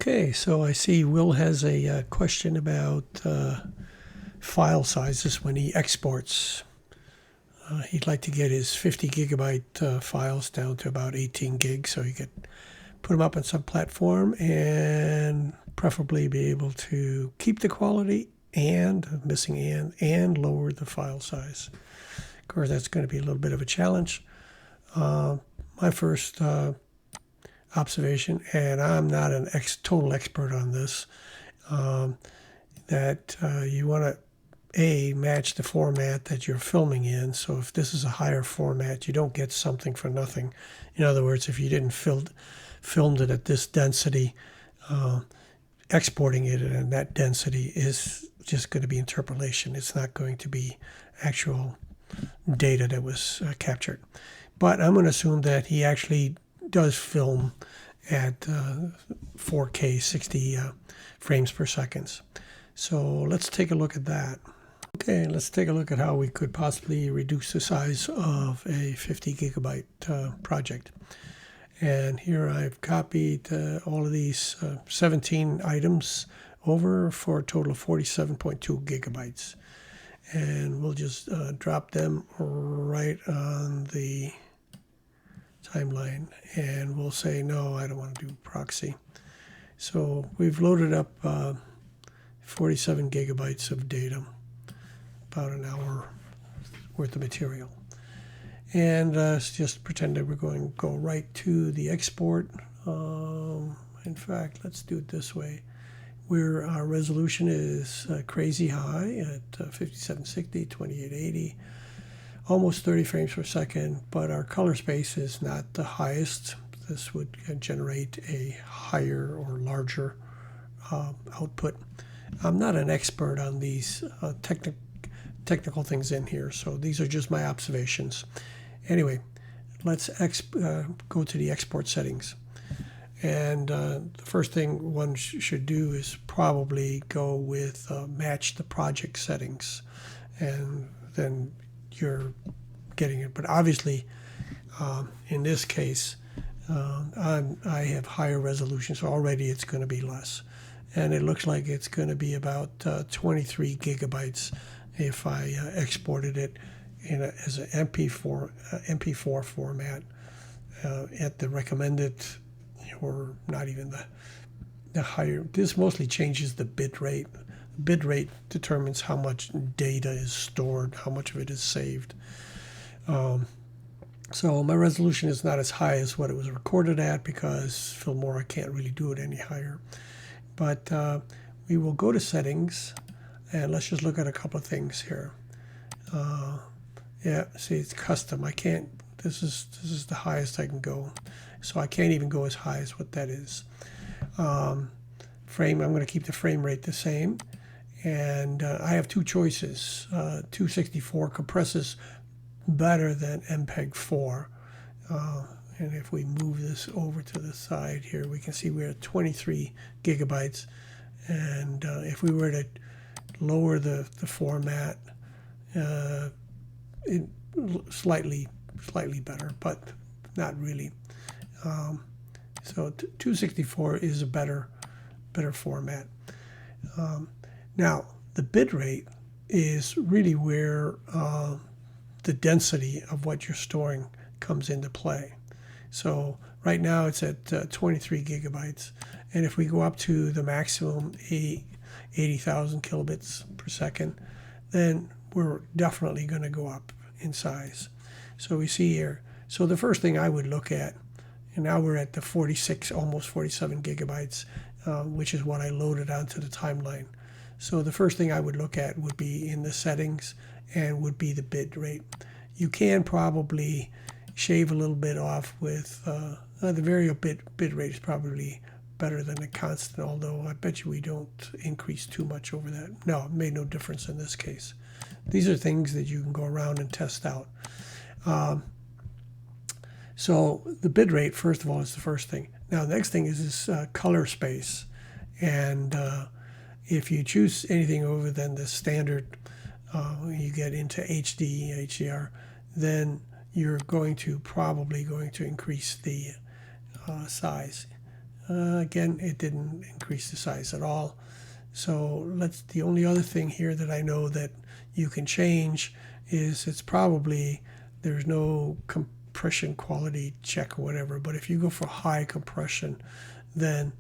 Okay, so I see Will has a question about file sizes when he exports. He'd like to get his 50 gigabyte files down to about 18 gigs so he could put them up on some platform and preferably be able to keep the quality and missing and lower the file size. Of course, that's going to be a little bit of a challenge. My first observation, and I'm not an total expert on this, that you want to match the format that you're filming in. So if this is a higher format, you don't get something for nothing. In other words, if you didn't filmed it at this density, exporting it at that density is just going to be interpolation. It's not going to be actual data that was captured. But I'm going to assume that he actually does film at 4K 60 frames per second. So let's take a look at that. Okay, let's take a look at how we could possibly reduce the size of a 50 gigabyte project. And here I've copied all of these 17 items over for a total of 47.2 gigabytes. And we'll just drop them right on the timeline. And we'll say, no, I don't want to do proxy. So we've loaded up 47 gigabytes of data, about an hour worth of material. And let's just pretend that we're going to go right to the export. In fact, let's do it this way. Where our resolution is crazy high at 5760, 2880, almost 30 frames per second, but our color space is not the highest. This would generate a higher or larger output. I'm not an expert on these technical things in here, so these are just my observations. Anyway, let's go to the export settings. And the first thing one should do is probably go with match the project settings, and then you're getting it. But obviously, in this case, I have higher resolution, so already it's going to be less. And it looks like it's going to be about 23 gigabytes if I exported it as an MP4 format at the recommended, or not even the higher. This mostly changes the bit rate. Bit rate determines how much data is stored, how much of it is saved. So my resolution is not as high as what it was recorded at because Filmora can't really do it any higher. But we will go to settings, and let's just look at a couple of things here. Yeah, see, it's custom. I can't. This is the highest I can go, so I can't even go as high as what that is. Frame. I'm going to keep the frame rate the same, and I have two choices. 264 compresses better than MPEG-4. And if we move this over to the side here, we can see we're at 23 gigabytes. And if we were to lower the format, it slightly better, but not really. So 264 is a better format. Now, the bit rate is really where the density of what you're storing comes into play. So right now it's at 23 gigabytes. And if we go up to the maximum 80,000 kilobits per second, then we're definitely going to go up in size. So we see here. So the first thing I would look at, and now we're at the 46, almost 47 gigabytes, which is what I loaded onto the timeline. So the first thing I would look at would be in the settings and would be the bit rate. You can probably shave a little bit off with the variable bit rate is probably better than a constant, although I bet you we don't increase too much over that. No, it made no difference in this case. These are things that you can go around and test out. So the bit rate, first of all, is the first thing. Now, the next thing is this color space. And if you choose anything over than the standard, you get into HD, HDR, then you're probably going to increase the size. Again, it didn't increase the size at all. So the only other thing here that I know that you can change is there's no compression quality check or whatever, but if you go for high compression, then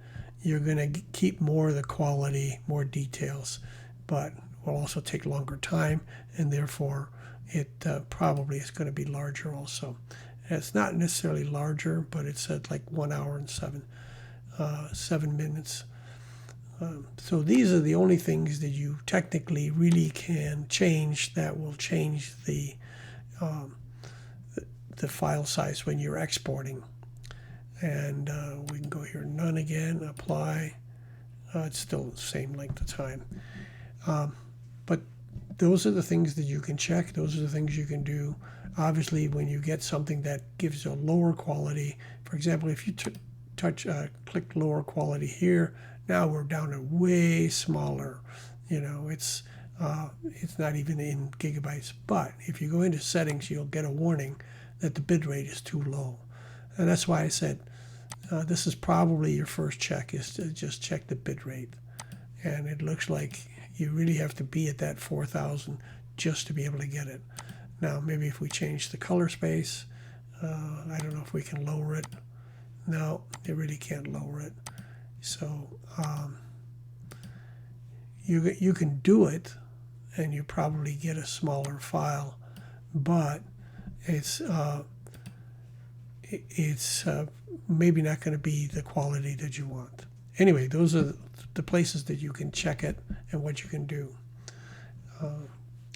you're going to keep more of the quality, more details, but will also take longer time, and therefore it probably is going to be larger also. And it's not necessarily larger, but it's at like 1 hour and 7 minutes. So these are the only things that you technically really can change that will change the file size when you're exporting. And we can go here, none again, apply. It's still the same length of time. But those are the things that you can check. Those are the things you can do. Obviously, when you get something that gives you a lower quality, for example, if you click lower quality here, now we're down to way smaller. It's not even in gigabytes. But if you go into settings, you'll get a warning that the bit rate is too low. And that's why I said this is probably your first check, is to just check the bit rate. And it looks like you really have to be at that 4,000 just to be able to get it. Now, maybe if we change the color space, I don't know if we can lower it. No, it really can't lower it. So you can do it, and you probably get a smaller file, but it's maybe not going to be the quality that you want. Anyway, those are the places that you can check it and what you can do.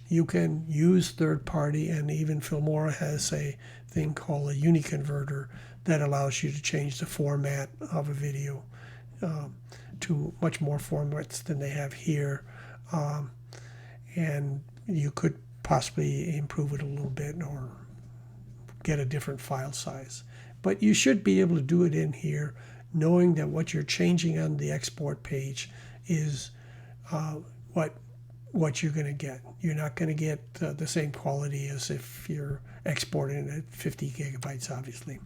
You can use third-party, and even Filmora has a thing called a UniConverter that allows you to change the format of a video to much more formats than they have here. And you could possibly improve it a little bit or get a different file size. But you should be able to do it in here, knowing that what you're changing on the export page is what you're going to get. You're not going to get the same quality as if you're exporting at 50 gigabytes, obviously.